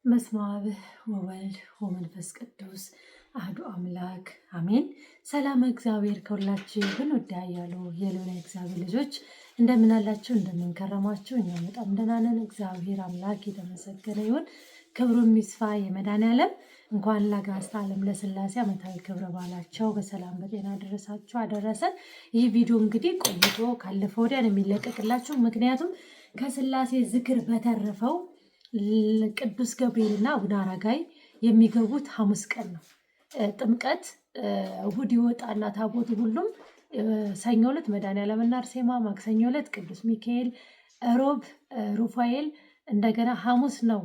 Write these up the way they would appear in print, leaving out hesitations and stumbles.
በስመ አብ ወወልድ ወመንፈስ ቅዱስ አህዱ አምላክ አሜን። ሰላም እግዚአብሔር ከሁላችሁ ይሁን። ወደ ያሉ የልዑል እግዚአብሔር ልጆች እንደምን አላችሁ? እንደምን ከረማችሁ? እኛ በጣም ደህና ነን። እግዚአብሔር አምላክ የተመሰገነ ይሁን። ክብሩ ይስፋ የመድኃኔዓለም። እንኳን ለአጋዕዝተ ዓለም ለሥላሴ ዓመታዊ ክብረ በዓላቸው በሰላም በጤና ደረሳችሁ አደረሰን። ይህ ቪዲዮ እንግዲህ ቆይቶ ካለፈው ወዲያ ነው የሚለቀቅላችሁ። ምክንያቱም ከሥላሴ ዝክር በተረፈው ቅዱስ ገብርኤልና አቡነ አረጋይ የሚገቡት ሐሙስ ቀን ነው። ጥምቀት እሑድ ይወጣና ታቦቱ ሁሉም ሰኞ ዕለት መድኃኔዓለምና አርሴማ፣ ማክሰኞ ዕለት ቅዱስ ሚካኤል፣ ሮብ ሩፋኤል፣ እንደገና ሐሙስ ነው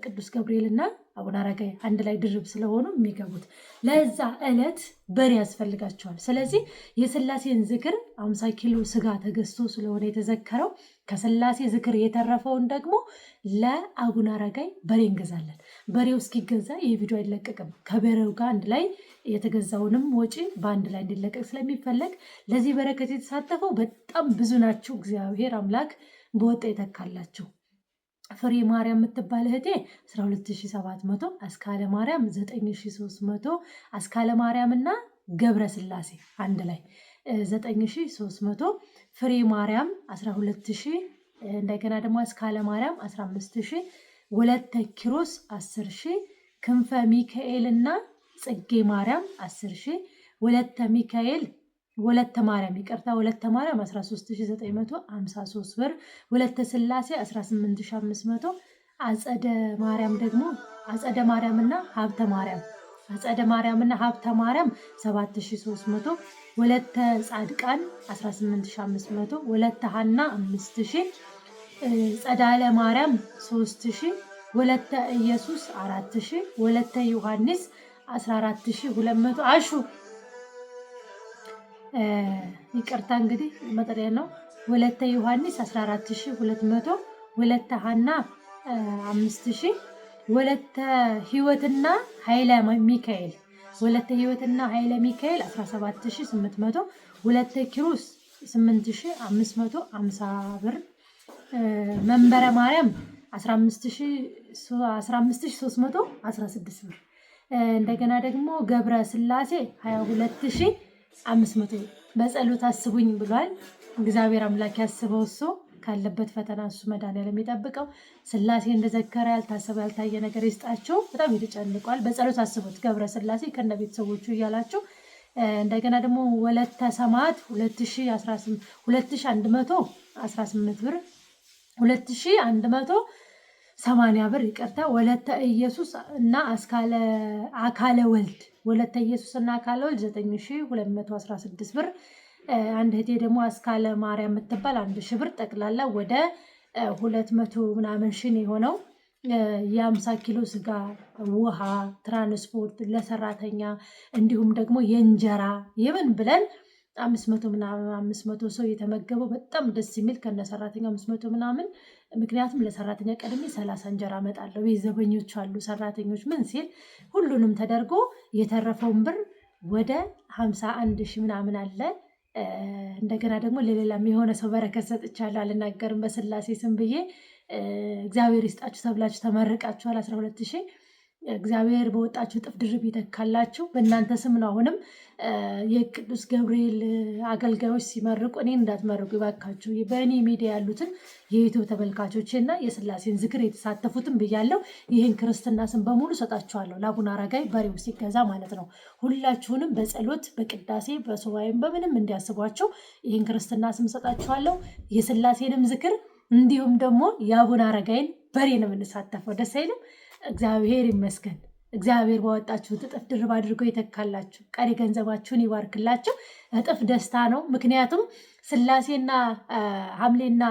ቅዱስ ገብርኤልና አቡነ አረጋይ አንድ ላይ ድርብ ስለሆኑ የሚገቡት። ለዛ ዕለት በሬ ያስፈልጋቸዋል። ስለዚህ የሥላሴን ዝክር 50 ኪሎ ስጋ ተገዝቶ ስለሆነ የተዘከረው ከሥላሴ ዝክር የተረፈውን ደግሞ ለአቡነ አረጋይ በሬ እንገዛለን። በሬው እስኪገዛ ይህ ቪዲዮ አይለቀቅም። ከበሬው ጋር አንድ ላይ የተገዛውንም ወጪ በአንድ ላይ እንዲለቀቅ ስለሚፈለግ ለዚህ በረከት የተሳተፈው በጣም ብዙ ናችሁ። እግዚአብሔር አምላክ በወጣ ይተካላችሁ። ፍሬ ማርያም የምትባል እህቴ 12700፣ አስካለ ማርያም 9300፣ አስካለ ማርያም እና ገብረ ሥላሴ አንድ ላይ 9300፣ ፍሬ ማርያም 12000፣ እንደገና ደግሞ አስካለ ማርያም 15000፣ ወለተ ኪሮስ 10000፣ ክንፈ ሚካኤል እና ጽጌ ማርያም 10000፣ ወለተ ሚካኤል ወለተ ማርያም ይቅርታ፣ ወለተ ማርያም 13953 ብር፣ ወለተ ሥላሴ 18500፣ አጸደ ማርያም ደግሞ አጸደ ማርያምና ሀብተ ማርያም አጸደ ማርያምና ሀብተ ማርያም 7300፣ ወለተ ጻድቃን 18500፣ ወለተ ሐና 5000፣ ጸዳለ ማርያም 3000፣ ወለተ ኢየሱስ 4000፣ ወለተ ዮሐንስ 14200። አሹ ይቅርታ እንግዲህ መጠሪያ ነው። ወለተ ዮሐንስ 14200፣ ወለተ ሐና 5000፣ ወለተ ሕይወትና ኃይለ ሚካኤል ወለተ ሕይወትና ኃይለ ሚካኤል 17800፣ ወለተ ኪሩስ 8550 ብር፣ መንበረ ማርያም 15316 ብር፣ እንደገና ደግሞ ገብረ ሥላሴ 22500 በጸሎት አስቡኝ ብሏል። እግዚአብሔር አምላክ ያስበው። እሱ ካለበት ፈተና እሱ መድኃኔዓለም የሚጠብቀው። ሥላሴ እንደዘከረ ያልታሰበ ያልታየ ነገር ይስጣቸው። በጣም የተጨንቋል። በጸሎት አስቡት ገብረ ሥላሴ ከነ ቤተሰቦቹ እያላችሁ። እንደገና ደግሞ ወለተ ሰማዕት 2118 ብር፣ 2180 ብር ይቅርታ። ወለተ ኢየሱስ እና አካለ ወልድ ወለተ ኢየሱስ እና አካለ ወልድ 9216 ብር። አንድ እህቴ ደግሞ አስካለ ማርያም የምትባል 1000 ብር። ጠቅላላ ወደ 200 ምናምን ሺህ የሆነው የ50 ኪሎ ስጋ፣ ውሃ፣ ትራንስፖርት ለሰራተኛ እንዲሁም ደግሞ የእንጀራ የምን ብለን 500 ምናምን 500 ሰው የተመገበው በጣም ደስ የሚል ከነ ሰራተኛ 500 ምናምን። ምክንያቱም ለሰራተኛ ቀድሜ 30 እንጀራ እመጣለሁ። ቤት ዘበኞች አሉ ሰራተኞች ምን ሲል ሁሉንም ተደርጎ የተረፈውን ብር ወደ 51 ሺህ ምናምን አለ። እንደገና ደግሞ ለሌላም የሆነ ሰው በረከት ሰጥቻለሁ፣ አልናገርም በሥላሴ ስም ብዬ። እግዚአብሔር ይስጣችሁ ተብላችሁ ተመርቃችኋል። 12000 እግዚአብሔር በወጣችሁ እጥፍ ድርብ ይተካላችሁ። በእናንተ ስም ነው። አሁንም የቅዱስ ገብርኤል አገልጋዮች ሲመርቁ እኔ እንዳትመርቁ ይባካችሁ። በእኔ ሚዲያ ያሉትን የዩቲዩብ ተመልካቾች እና የሥላሴን ዝክር የተሳተፉትን ብያለሁ። ይህን ክርስትና ስም በሙሉ ሰጣችኋለሁ። ለአቡነ አረጋይ በሬው ሲገዛ ማለት ነው። ሁላችሁንም በጸሎት በቅዳሴ በሱባኤም በምንም እንዲያስቧቸው ይህን ክርስትና ስም ሰጣችኋለሁ። የሥላሴንም ዝክር እንዲሁም ደግሞ የአቡነ አረጋይን በሬ ነው የምንሳተፈው። ደስ አይልም? እግዚአብሔር ይመስገን። እግዚአብሔር ባወጣችሁት እጥፍ ድርብ አድርጎ ይተካላችሁ። ቀሪ ገንዘባችሁን ይባርክላችሁ። እጥፍ ደስታ ነው። ምክንያቱም ሥላሴና ሐምሌና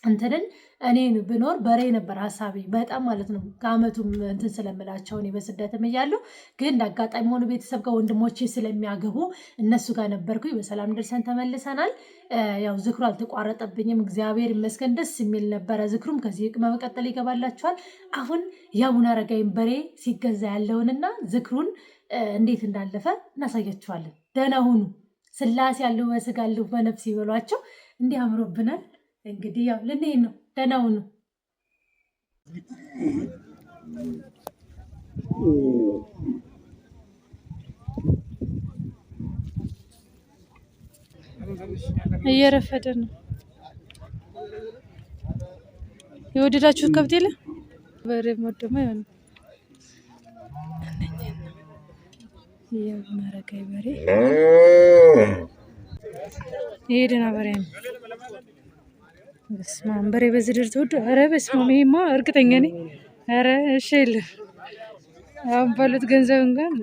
እንትንን እኔን ብኖር በሬ ነበር ሀሳቤ በጣም ማለት ነው። ከአመቱም እንትን ስለምላቸው እኔ በስደትም እያለሁ ግን እንዳጋጣሚ ሆኑ ቤተሰብ ጋር ወንድሞቼ ስለሚያገቡ እነሱ ጋር ነበርኩኝ። በሰላም ደርሰን ተመልሰናል። ያው ዝክሩ አልተቋረጠብኝም። እግዚአብሔር ይመስገን። ደስ የሚል ነበረ ዝክሩም። ከዚህ በመቀጠል ይገባላችኋል። አሁን የአቡነ አረጋይን በሬ ሲገዛ ያለውንና ዝክሩን እንዴት እንዳለፈ እናሳያችኋለን። ደህና ሁኑ። ሥላሴ ያለው በስጋ ያለው በነፍስ ይበሏቸው። እንዲህ አምሮብናል። እንግዲህ ያው ልንሄድ ነው። ደህና ሁኑ። እየረፈደ ነው። የወደዳችሁት ከብት የለ በሬ ሞደማ ይሆን የማረጋይ በሬ ይሄድና በሬ ነው። በስመ አብ በሬ በዚህ ድረስ ተወዶ። ኧረ በስመ አብ ይሄማ እርግጠኛ ነኝ። ኧረ እሺ የለም አሁን ባሉት ገንዘብ እንኳን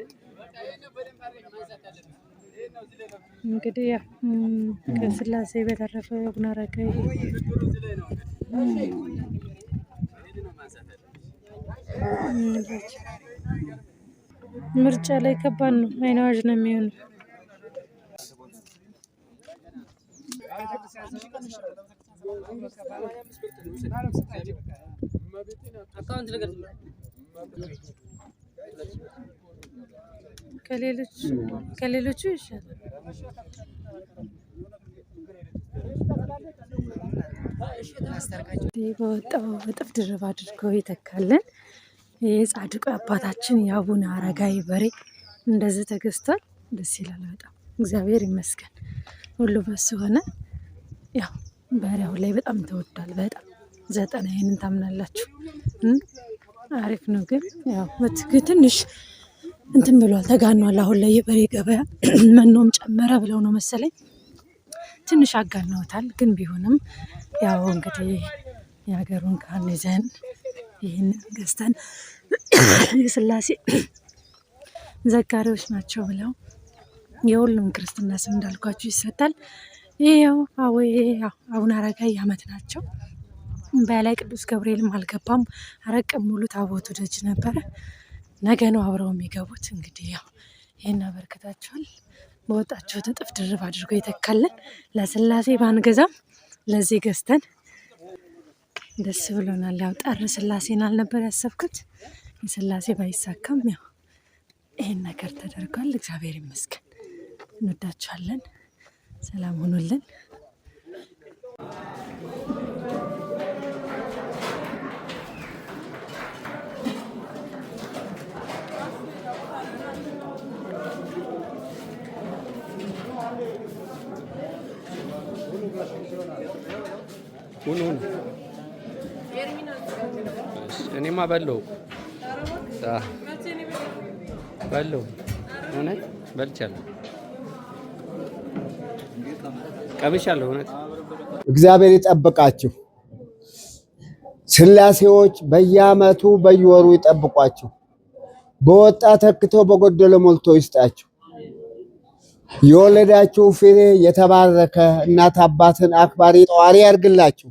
እንግዲህ ያ ከስላሴ በተረፈ አቡነ አረጋዊ ምርጫ ላይ ከባድ ነው። አይን አዋጅ ነው የሚሆነው። ከሌሎቹ ይሻላል። በወጣው እጥፍ ድርብ አድርገው ይተካልን። የጻድቁ አባታችን የአቡነ አረጋዊ በሬ እንደዚህ ተገዝቷል። ደስ ይላል በጣም እግዚአብሔር ይመስገን። ሁሉ በሱ ሆነ። ያው በሬው ላይ በጣም ተወዷል። በጣም 90 ይሄንን ታምናላችሁ? አሪፍ ነው ግን ያው ትንሽ እንትን ብሏል፣ ተጋኗል። አሁን ላይ የበሬ ገበያ መኖም ጨመረ ብለው ነው መሰለኝ ትንሽ አጋነውታል። ግን ቢሆንም ያው እንግዲህ የሀገሩን ካህን ይዘን ይህን ገዝተን የስላሴ ዘጋሪዎች ናቸው ብለው የሁሉም ክርስትና ስም እንዳልኳችሁ ይሰጣል። ይሄው አቡነ አረጋዊ ዓመት ናቸው። በላይ ቅዱስ ገብርኤልም አልገባም። አረቅም ሙሉ ታቦቱ ደጅ ነበረ። ነገ ነው አብረው የሚገቡት። እንግዲህ ያው ይሄን አበርክታችኋል። በወጣችሁት እጥፍ ድርብ አድርጎ ይተካልን። ለስላሴ ባንገዛም ለዚህ ገዝተን ደስ ብሎናል። ያው ጠር ስላሴን አልነበር ያሰብኩት። የስላሴ ባይሳካም ያው ይሄን ነገር ተደርጓል። እግዚአብሔር ይመስገን። እንወዳችኋለን። ሰላም ሁኑልን። እኔማ በለው እውነት በልቻለሁ፣ ቀምሻለሁ። እውነት እግዚአብሔር ይጠብቃችሁ። ስላሴዎች በየዓመቱ በየወሩ ይጠብቋችሁ። በወጣ ተክቶ በጎደለ ሞልቶ ይስጣችሁ። የወለዳችሁ ፍሬ የተባረከ እናት አባትን አክባሪ ጠዋሪ ያርግላችሁ።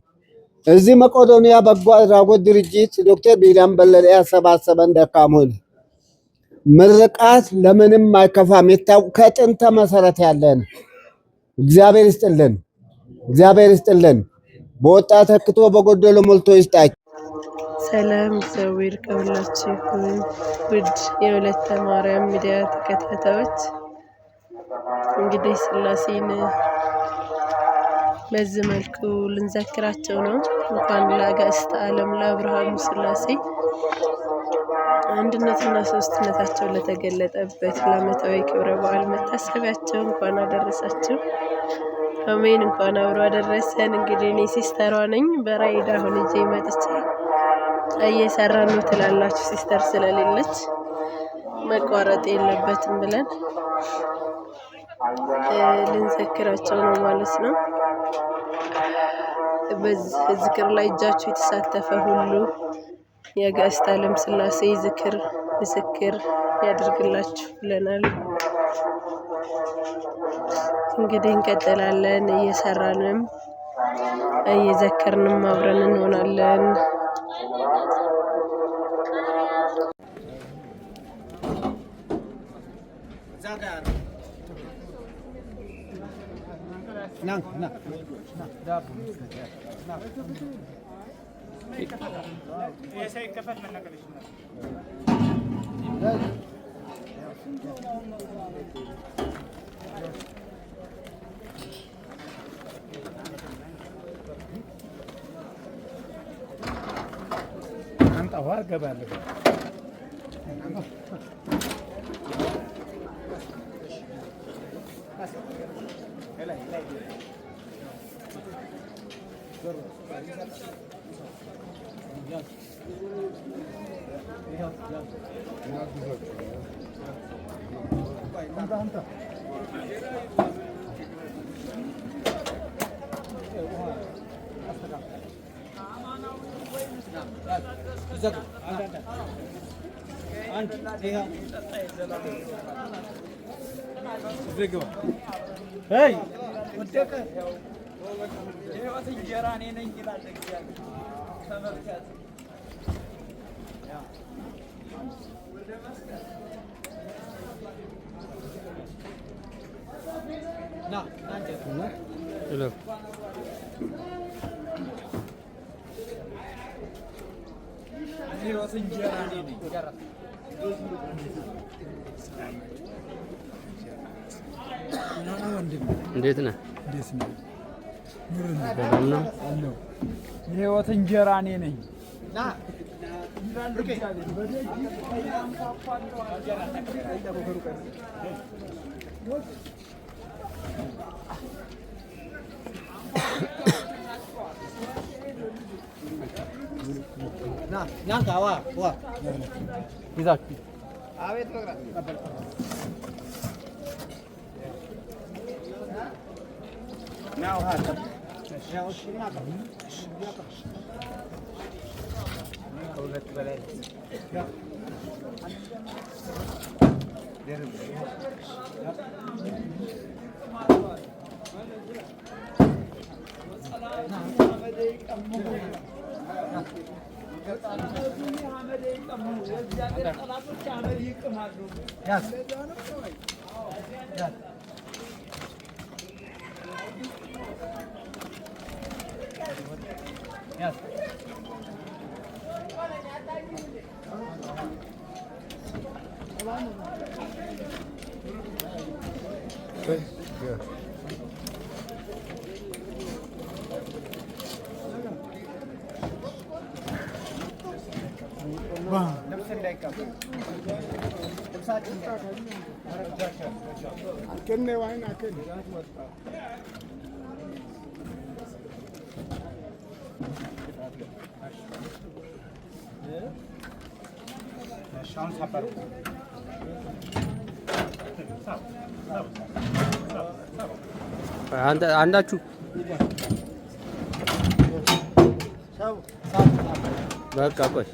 እዚህ መቄዶንያ በጎ አድራጎት ድርጅት ዶክተር ቢዳም በለጠ ያሰባሰበን ደካሞች ምርቃት ለምንም አይከፋም። ከጥንተ መሰረት ያለን እግዚአብሔር ይስጥልን፣ እግዚአብሔር ይስጥልን። በወጣ ተክቶ በጎደለ ሞልቶ ይስጣችሁ። ሰላም እግዚአብሔር ከሁላችሁ ይሁን። ውድ የወለተ ማርያም ሚዲያ ተከታታዮች እንግዲህ ስላሴን በዚህ መልኩ ልንዘክራቸው ነው። እንኳን ለአጋዕዝተ ዓለም ለአብርሃሙ ስላሴ አንድነትና ሶስትነታቸው ለተገለጠበት ለዓመታዊ ክብረ በዓል መታሰቢያቸው እንኳን አደረሳችሁ። አሜን። እንኳን አብሮ አደረሰን። እንግዲህ እኔ ሲስተሯ ነኝ። በራይድ አሁን እጄ መጥቼ እየሰራን ነው ትላላችሁ። ሲስተር ስለሌለች መቋረጥ የለበትም ብለን ልንዘክራቸው ነው ማለት ነው። በዚህ ዝክር ላይ እጃችሁ የተሳተፈ ሁሉ የአጋዕዝተ ዓለም ስላሴ ዝክር ምስክር ያድርግላችሁ ብለናል። እንግዲህ እንቀጥላለን። እየሰራንም እየዘከርንም አብረን እንሆናለን። አንተ ዋር ገባለህ Hey, የህይወት እንጀራ እኔ ነኝ ይላል እግዚአብሔር። ተመልከት ና የህይወት እንጀራ እኔ ነኝ። እንዴት ነህ? ሰላም ነው? የህይወት እንጀራ እኔ ነኝ። አንዳችሁ በቃ ቆይ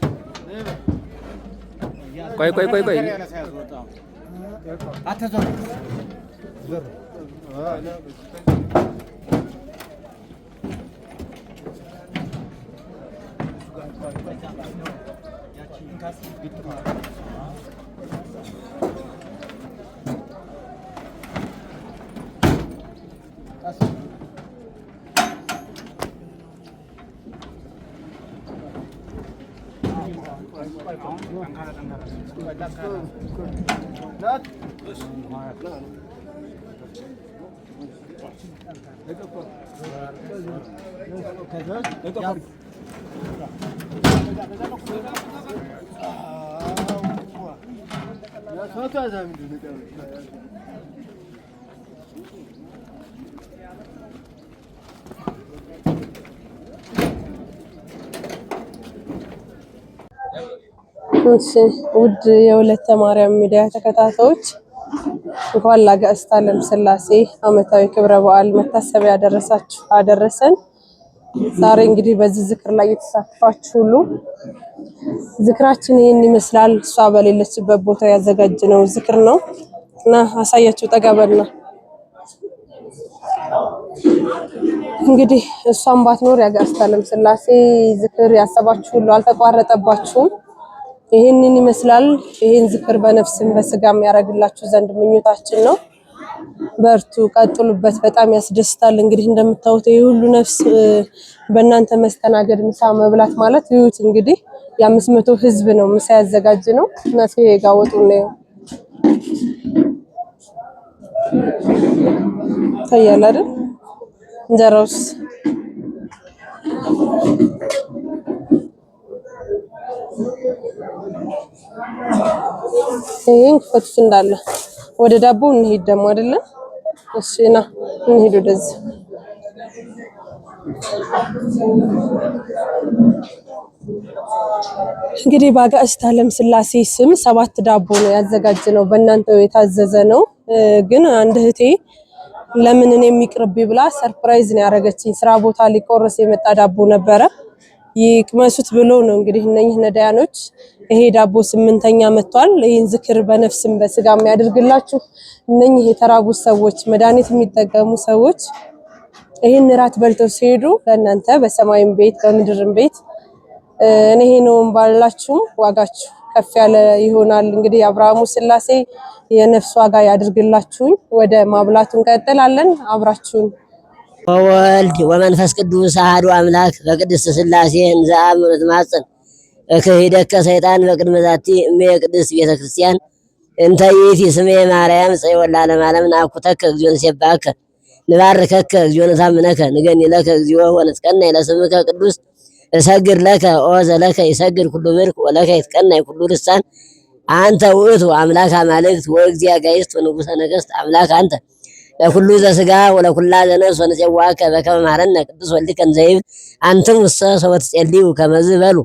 እሺ ውድ የወለተ ማርያም ሚዲያ ተከታታዮች እንኳን ለአጋዕዝተ ዓለም ሥላሴ ዓመታዊ ክብረ በዓል መታሰቢያ አደረሰን። ዛሬ እንግዲህ በዚህ ዝክር ላይ የተሳተፋችሁ ሁሉ ዝክራችን ይህን ይመስላል። እሷ በሌለችበት ቦታ ያዘጋጀነው ዝክር ነው እና አሳያችሁ ጠጋበልና እንግዲህ እሷም ባትኖር የአጋዕዝተ ዓለም ሥላሴ ዝክር ያሰባችሁ ሁሉ አልተቋረጠባችሁም። ይሄንን ይመስላል። ይሄን ዝክር በነፍስም በስጋም ያረግላችሁ ዘንድ ምኞታችን ነው። በርቱ፣ ቀጥሉበት። በጣም ያስደስታል። እንግዲህ እንደምታዩት ይሄ ሁሉ ነፍስ በእናንተ መስተናገድ ምሳ መብላት ማለት ይሁት እንግዲህ የ500 ህዝብ ነው ምሳ ያዘጋጅ ነው እና ሲጋወጡ ነው ታያለ አይደል? እንጀራውስ ይሄን ፈትሽ እንዳለ ወደ ዳቦ እንሄድ ደግሞ አይደለ? እሺ ና እንሄድ ወደዚህ። እንግዲህ በአጋዕዝተ ዓለም ሥላሴ ስም 7 ዳቦ ነው ያዘጋጀነው፣ በእናንተው የታዘዘ ነው። ግን አንድ እህቴ ለምን እኔ የሚቅርብ ብላ ሰርፕራይዝ ነው ያደረገችኝ። ስራ ቦታ ሊቆርስ የመጣ ዳቦ ነበረ። ይቅመሱት ብሎ ነው እንግዲህ እነኚህ ነዳያኖች ይሄ ዳቦ 8ኛ መጥቷል። ይሄን ዝክር በነፍስም በስጋም ያድርግላችሁ። እነኚህ የተራቡ ሰዎች መድኃኒት የሚጠቀሙ ሰዎች ይሄን ራት በልተው ሲሄዱ ለእናንተ በሰማይም ቤት በምድርም ቤት እኔ ነው ባላችሁም ዋጋችሁ ከፍ ያለ ይሆናል። እንግዲህ አብርሃሙ ሥላሴ የነፍስ ዋጋ ያድርግላችሁኝ። ወደ ማብላቱ እንቀጥላለን። አብራችሁን ወወልድ ወመንፈስ ቅዱስ አሐዱ አምላክ በቅድስት ሥላሴ እንዘአምር ትማጽን እክሂደከ ሰይጣን በቅድመ ዛቲ እሜ ቅድስት ቤተ ክርስቲያን እንተ ይእቲ ስሜ ማርያም ጽዮን ለዓለመ ዓለም ናኩተከ እግዚኦ ንሴብሐከ ንባርከከ እግዚኦ ነታምነከ ንገኒ ለከ እግዚኦ ወንትቀናይ ለስምከ ቅዱስ እሰግድ ለከ ኦ ዘለከ ይሰግድ ኩሉ ምልክ ወለከ ይትቀናይ ኩሉ ልሳን አንተ ውእቱ አምላክ አማልክት ወእግዚአ ጋይስት ወንጉሠ ነገሥት አምላክ አንተ ለኩሉ ዘሥጋ ወለኩላ ዘነፍስ ወንፄዋከ በከመ መሐረነ ቅዱስ ወልድከ እንዘ ይብል አንትሙሰ ሰወ ትጼልዩ ከመዝ በሉ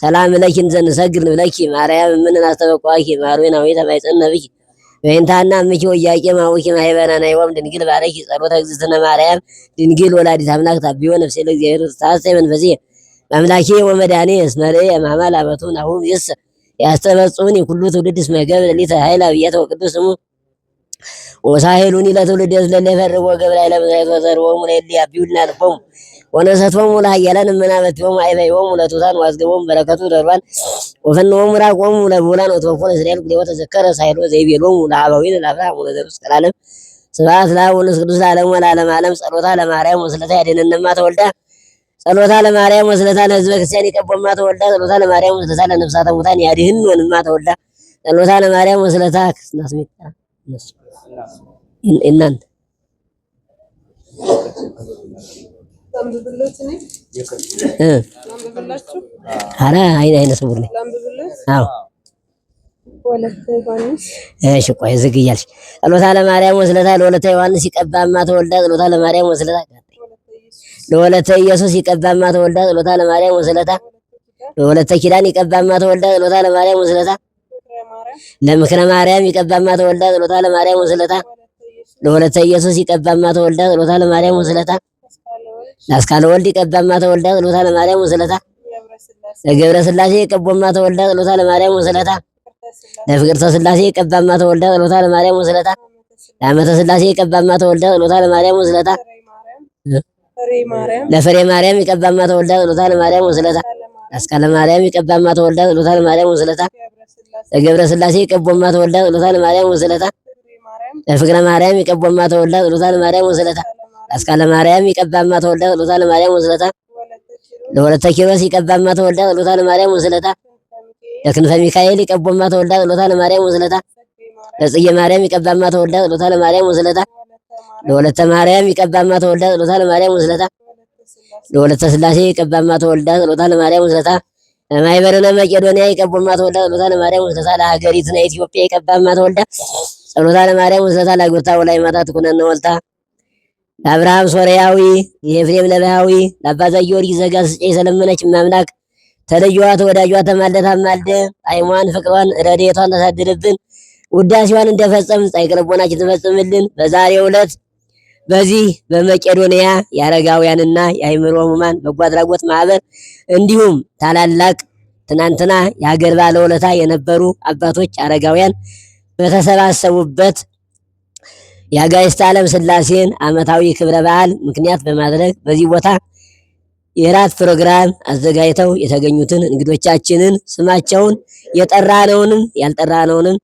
ሰላም ለኪ እንዘ ንሰግድ ንብለኪ ማርያም እምነ አስተበቋኪ ማርዌናዊ ተማይጸነ ብኪ ወይንታና ምኪ ወያቄ ማውኪ ማይበናና ይወም ድንግል ባረኪ ጸሎተ እግዝእትነ ማርያም ድንግል ወላዲተ አምላክ ታቢዮ ነፍሴ ለእግዚአብሔር ታሰይ መንፈሴ አምላኬ ወመድኃኔ እስመ ርኤ ማማል አመቱ ናሁም ይስ ያስተበጽኡኒ ኩሉ ትውልድ እስመ ገብረ ሊተ ኃይለ አብያተ ወቅዱስ ስሙ ወሳሄሉኒ ለትውልድ ስለለ ፈርቦ ገብረ ኃይለ መዛይት ወዘርቦሙ ለእሊ ያቢውልና ልቦሙ ወነሰቶሙ ለኃያላን እመናበቲሆሙ አይበይሆሙ ለቱታን ዋዝገቦሙ በረከቱ ደርባን ወፈንዎሙ ራቆሙ ለብዑላን ወተወፎነ እስራኤል ጉዴ ወተዘከረ ሳይሎ ዘይቤሎሙ ለአበዊነ ለአብርሃም ወለዘሩ እስከ ለዓለም ስብሐት ለአብ ወለመንፈስ ቅዱስ ለዓለሙ ወለዓለመ ዓለም ጸሎታ ለማርያም ወስለታ ያድኅነነ ተወልዳ ጸሎታ ለማርያም ወስለታ ለሕዝበ ክርስቲያን ይቀቦማ ተወልዳ ጸሎታ ለማርያም ወስለታ ለነፍሳተ ሙታን ያድኅኖንማ ተወልዳ ጸሎታ ለማርያም ወስለታ ክርስትና ስሜት እነሱ እናንተ ኧረ አይነ ስውር ነኝ። አዎ እሺ ቆይ ዝግ እያልሽ ጸሎታ ለማርያም ወስለታ ለወለተ ዮሐንስ ይቀባማ ተወልዳ ጸሎታ ለማርያም ወስለታ ለወለተ ኢየሱስ ይቀባማ ተወልዳ ጸሎታ ለማርያም ወስለታ ለወለተ ኪዳን ይቀባማ ተወልዳ ጸሎታ ለማርያም ወስለታ ለምክረ ማርያም ይቀባማ ተወልዳ ጸሎታ ለማርያም ወስለታ ለወለተ ኢየሱስ ይቀባማ ተወልዳ ጸሎታ ለማርያም ወስለታ ለአስካለ ወልድ ይቀባማ ተወልዳ ጸሎታ ለማርያም ወስለታ ለገብረ ሥላሴ ይቀቦማ ተወልዳ ጸሎታ ለማርያም ወስለታ ለፍቅርተ ሥላሴ ይቀባማ ተወልዳ ጸሎታ ለማርያም ወስለታ ለአመተ ሥላሴ ይቀባማ ተወልዳ ጸሎታ ለማርያም ወስለታ ለፍሬ ማርያም ይቀባማ ተወልዳ ጸሎታ ለማርያም ወስለታ ለአስካለ ማርያም ይቀባማ ተወልዳ ጸሎታ ለማርያም ወስለታ ለገብረ ሥላሴ ይቀቦማ ተወልዳ ጸሎታ ለማርያም ወስለታ ለፍቅረ ማርያም ይቀቦማ ተወልዳ ጸሎታ ለማርያም ወስለታ ለአስካለ ማርያም ይቀባማ ተወልዳ ጸሎታ ለማርያም ወስለታ ለወለተ ኪሮስ ይቀባማ ተወልዳ ጸሎታ ለማርያም ወስለታ ለክንፈ ሚካኤል ይቀቦማ ተወልዳ ጸሎታ ለማርያም ወስለታ ለጽጌ ማርያም ይቀባማ ተወልዳ ጸሎታ ለማርያም ወስለታ ለወለተ ማርያም ይቀባማ ተወልዳ ጸሎታ ለማርያም ወስለታ ለወለተ ሥላሴ ይቀባማ ተወልዳ ጸሎታ ለማርያም ወስለታ ለማይበረነ መቄዶንያ ይቀቦማ ተወልዳ ጸሎታ ለማርያም ወስለታ ለሀገሪቱና ኢትዮጵያ ይቀባማ ተወልዳ ጸሎታ ለማርያም ወስለታ ለጎታ ወላይ ማታት ኩነነ ወልታ ለአብርሃም ሶርያዊ የኤፍሬም ለባዊ ለአባ ዘጊዮርጊስ ዘጋስጫ የሰለመነች ማምላክ ተለዩዋ ተወዳጇ ተማልደ ታማልደ አይሟን ፍቅሯን ረድኤቷን ታሳድርብን ውዳሴዋን እንደፈጸም ጻይቅ ልቦናችን ትፈጽምልን። በዛሬው ዕለት በዚህ በመቄዶንያ የአረጋውያንና የአእምሮ ሕሙማን በጎ አድራጎት ማህበር እንዲሁም ታላላቅ ትናንትና የሀገር ባለውለታ የነበሩ አባቶች አረጋውያን በተሰባሰቡበት የአጋዕዝተ ዓለም ሥላሴን ዓመታዊ ክብረ በዓል ምክንያት በማድረግ በዚህ ቦታ የራት ፕሮግራም አዘጋጅተው የተገኙትን እንግዶቻችንን ስማቸውን የጠራነውንም ያልጠራነውንም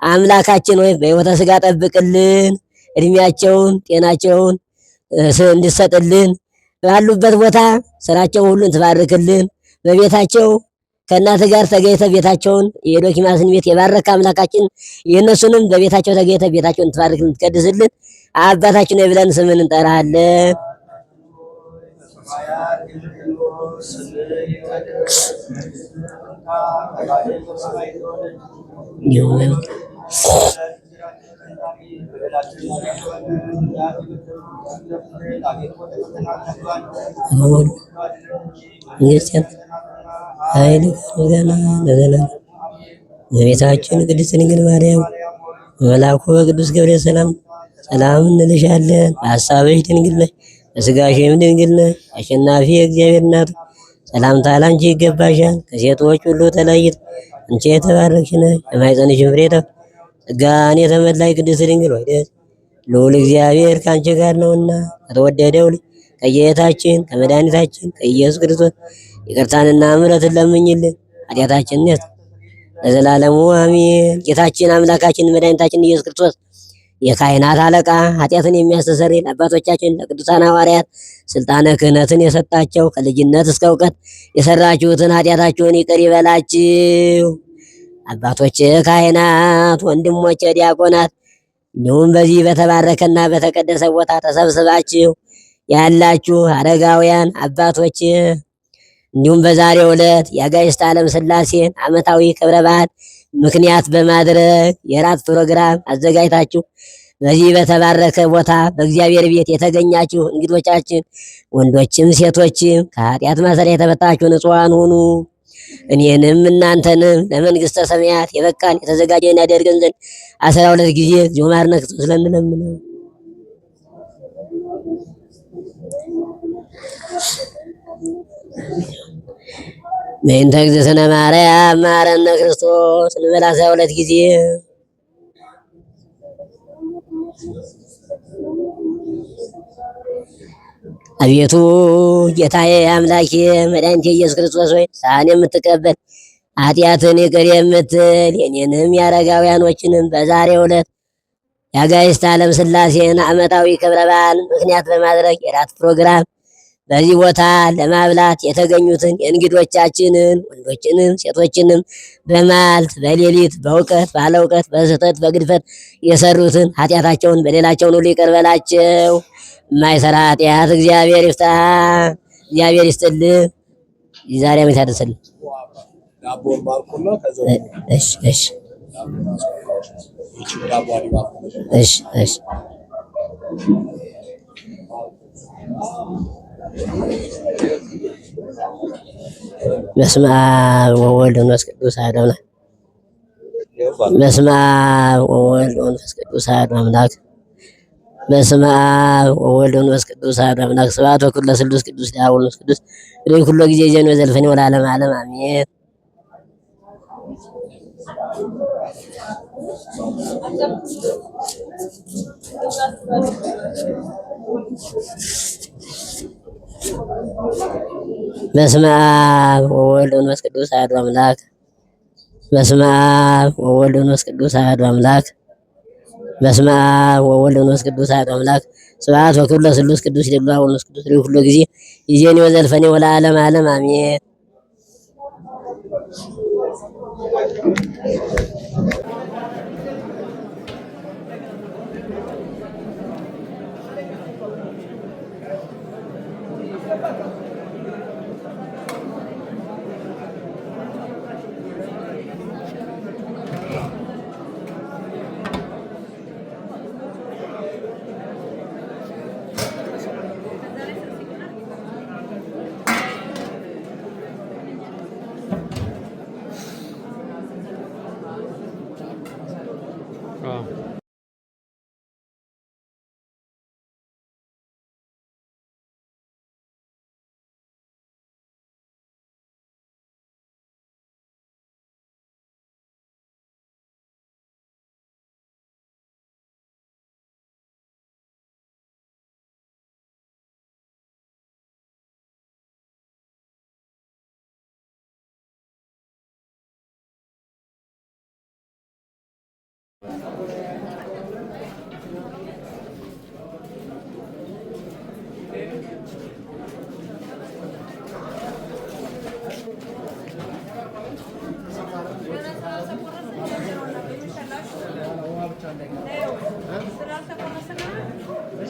አምላካችን ወይ በሕይወተ ሥጋ ጠብቅልን፣ እድሜያቸውን ጤናቸውን እንድሰጥልን፣ ባሉበት ቦታ ስራቸውን ሁሉን ትባርክልን፣ በቤታቸው ከእናት ጋር ተገኝተ ቤታቸውን የዶኪማስን ቤት የባረከ አምላካችን የእነሱንም በቤታቸው ተገኝተ ቤታቸውን ትባርክልን፣ ትቀድስልን። አባታችን ብለን ስምን እንጠራለን። ኃይል ገና ለዘላ በቤታችን ቅድስት ድንግል ማርያም መልአኩ በቅዱስ ገብርኤል ሰላም እንልሻለን። በሐሳብሽ ድንግል ነሽ፣ በሥጋሽም ድንግል ነሽ። አሸናፊ የእግዚአብሔር እናት ሰላምታ ላንቺ ይገባሻል። ከሴቶች ሁሉ ተለይተሽ አንቺ የተባረክሽ ነሽ፣ የማኅፀንሽም ፍሬ ጸጋን የተመላሽ ቅድስት ድንግል ሆይ ደስ ልዑል እግዚአብሔር ከአንቺ ጋር ነውና ከተወደደው ልጅ ከጌታችን ከመድኃኒታችን ከኢየሱስ ክርስቶስ ይቅርታንና ምሕረትን ለምኝልን ኃጢአታችንን ለዘላለሙ አሜን። ጌታችን አምላካችን መድኃኒታችን ኢየሱስ ክርስቶስ የካህናት አለቃ ኃጢአትን የሚያስተሰርይ ለአባቶቻችን ለቅዱሳን ሐዋርያት ስልጣነ ክህነትን የሰጣቸው ከልጅነት እስከ እውቀት የሰራችሁትን ኃጢአታችሁን ይቅር ይበላችሁ። አባቶች ካህናት፣ ወንድሞች ዲያቆናት፣ እንዲሁም በዚህ በተባረከና በተቀደሰ ቦታ ተሰብስባችሁ ያላችሁ አረጋውያን አባቶች እንዲሁም በዛሬው ዕለት የአጋዕዝተ ዓለም ሥላሴን ዓመታዊ ክብረ በዓል ምክንያት በማድረግ የራት ፕሮግራም አዘጋጅታችሁ በዚህ በተባረከ ቦታ በእግዚአብሔር ቤት የተገኛችሁ እንግዶቻችን ወንዶችም ሴቶችም ከኃጢአት ማሰሪያ የተፈታችሁ ንጹሐን ሁኑ። እኔንም እናንተንም ለመንግሥተ ሰማያት የበቃን የተዘጋጀን ያደርገን ዘንድ 12 ጊዜ እግዚኦ መሐረነ ክርስቶስ ለምንለምነው። በእንተ እግዝእትነ ማርያም መሐረነ ክርስቶስ እንበል 12 ጊዜ። አቤቱ ጌታዬ አምላኬ መድኃኒቴ ኢየሱስ ክርስቶስ ሆይ ንስሐን የምትቀበል ኃጢአትን ይቅር የምትል የኔንም የአረጋውያኖችንም በዛሬው ዕለት የአጋዕዝተ ዓለም ሥላሴን ዓመታዊ ክብረ በዓል ምክንያት በማድረግ የራት ፕሮግራም በዚህ ቦታ ለማብላት የተገኙትን የእንግዶቻችንን ወንዶችንም ሴቶችንም በማልት በሌሊት በእውቀት ባለ እውቀት በስህተት በግድፈት የሰሩትን ኃጢአታቸውን በደላቸውን ሁሉ ይቅር በላቸው። የማይሰራ ኃጢአት እግዚአብሔር ይፍታ። እግዚአብሔር ይስጥልን። ዛሬ ዓመት ያደርሰልን። እሺ በስመ አብ ወወልድ ወመንፈስ ቅዱስ አሐዱ አምላክ። በስመ አብ ወወልድ ወመንፈስ ቅዱስ አሐዱ አምላክ። በስመ አብ ወወልድ ወመንፈስ ቅዱስ አሐዱ አምላክ። ስብሐት ወክብር ለስሉስ ቅዱስ ለአብ ወመንፈስ ቅዱስ ይሁን ኩሎ ጊዜ ዘን ወዘልፈኒ ወለዓለመ ዓለም አሜን። በስመ አብ ወወልድ ወመንፈስ ቅዱስ አሐዱ አምላክ። በስመ አብ ወወልድ ወመንፈስ ቅዱስ አሐዱ አምላክ። በስመ አብ ወወልድ ወመንፈስ ቅዱስ አሐዱ አምላክ። ስብሐት ወክብር ለስሉስ ቅዱስ ለአብ ወመንፈስ ቅዱስ ይሁን ኩሎ ጊዜ ይዜኒ ወዘልፈኒ ወለዓለመ ዓለም አሜን።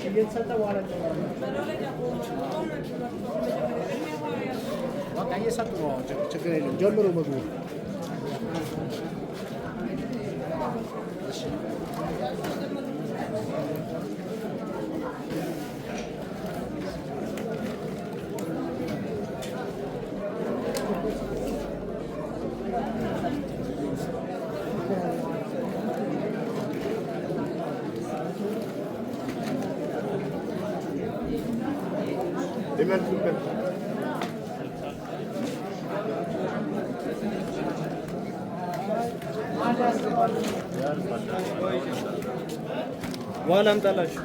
እየሰጡ ነው። ችግር የለም ጀምሩ ምግቡ በኋላ አምጣላችሁ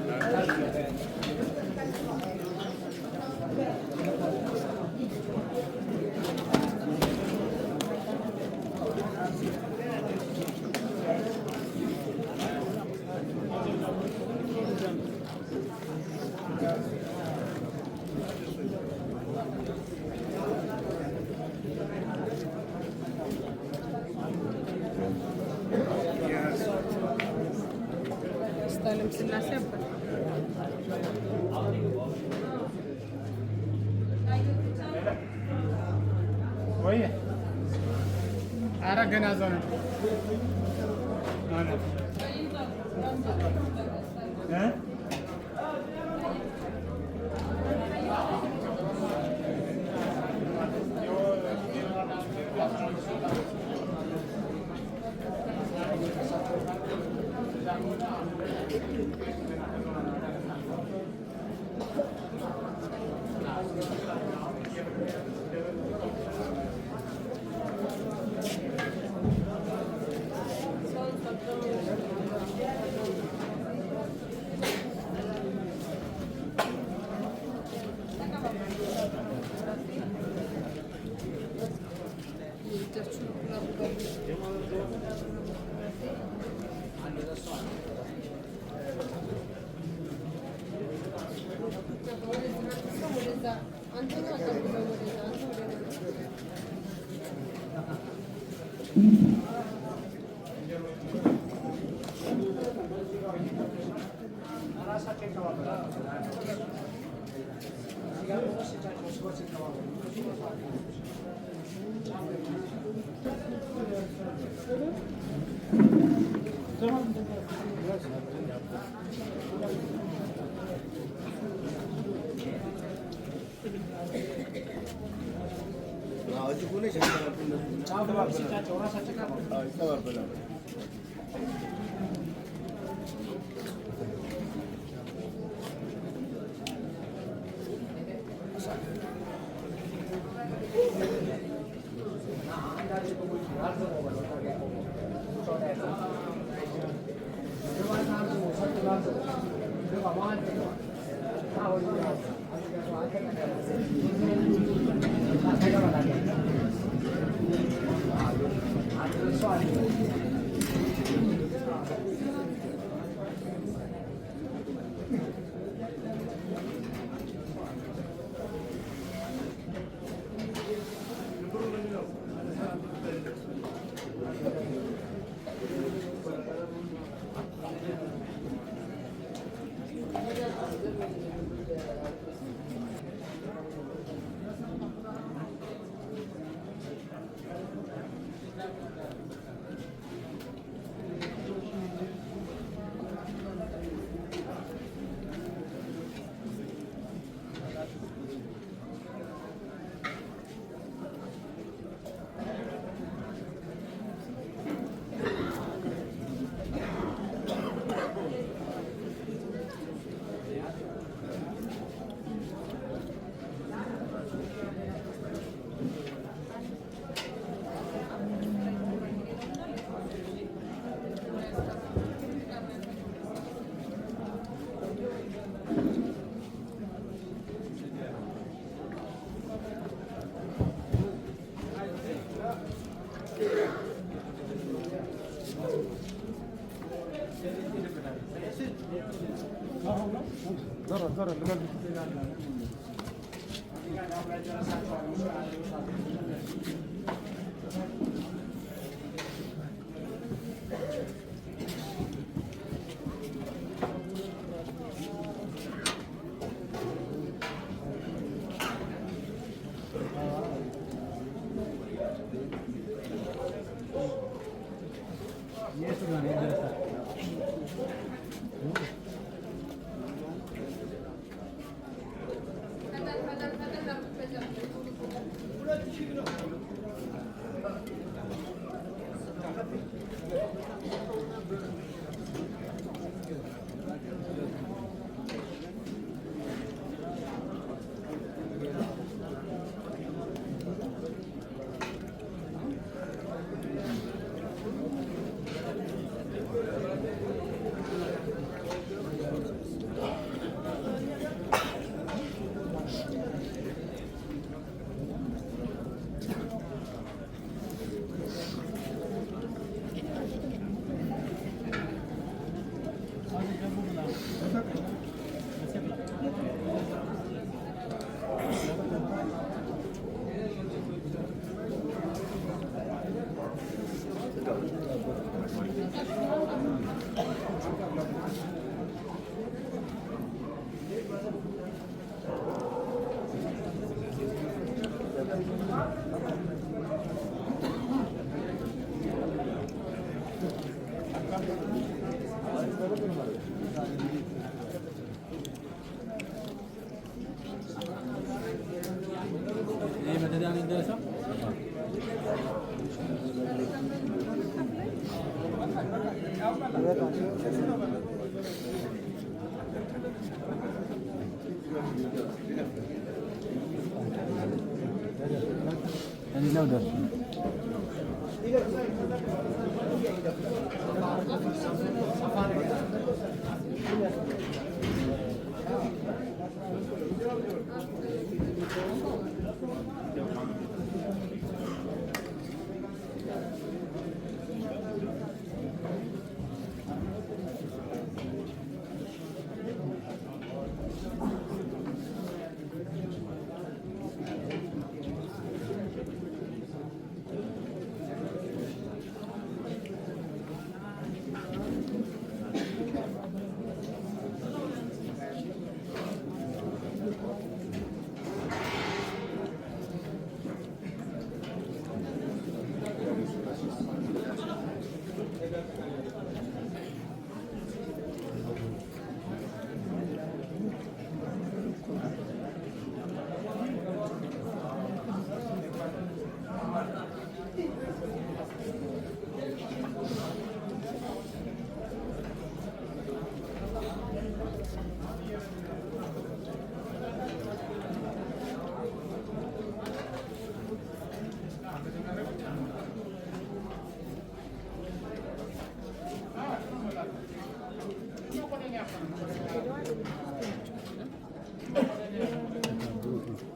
Oye, ahora que na zona. ¿Eh?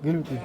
ግልብጥ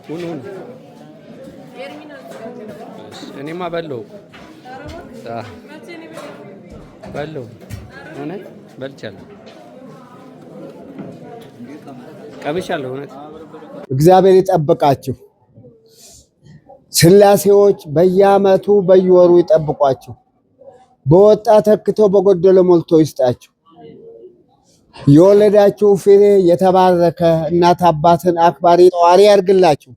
ሁን እኔማ በለው በለው እውነት በልቻለሁ ቀብሻለሁ እውነት። እግዚአብሔር ይጠብቃችሁ። ስላሴዎች በየዓመቱ በየወሩ ይጠብቋችሁ። በወጣ ተክቶ በጎደለ ሞልቶ ይስጣችሁ። የወለዳችሁ ፍሬ የተባረከ እናት አባትን አክባሪ ጠዋሪ ያርግላችሁ።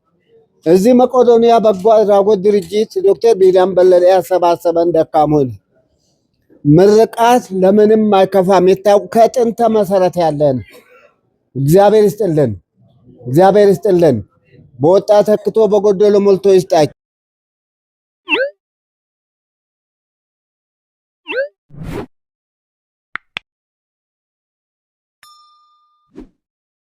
እዚህ መቄዶንያ በጎ አድራጎት ድርጅት ዶክተር ቢልያም በለጠ ያሰባሰበን ደካሞች ምርቃት ለምንም አይከፋም። ከጥንተ መሰረት ያለን እግዚአብሔር ይስጥልን፣ እግዚአብሔር ይስጥልን። በወጣ ተክቶ በጎደለ ሞልቶ ይስጣችሁ።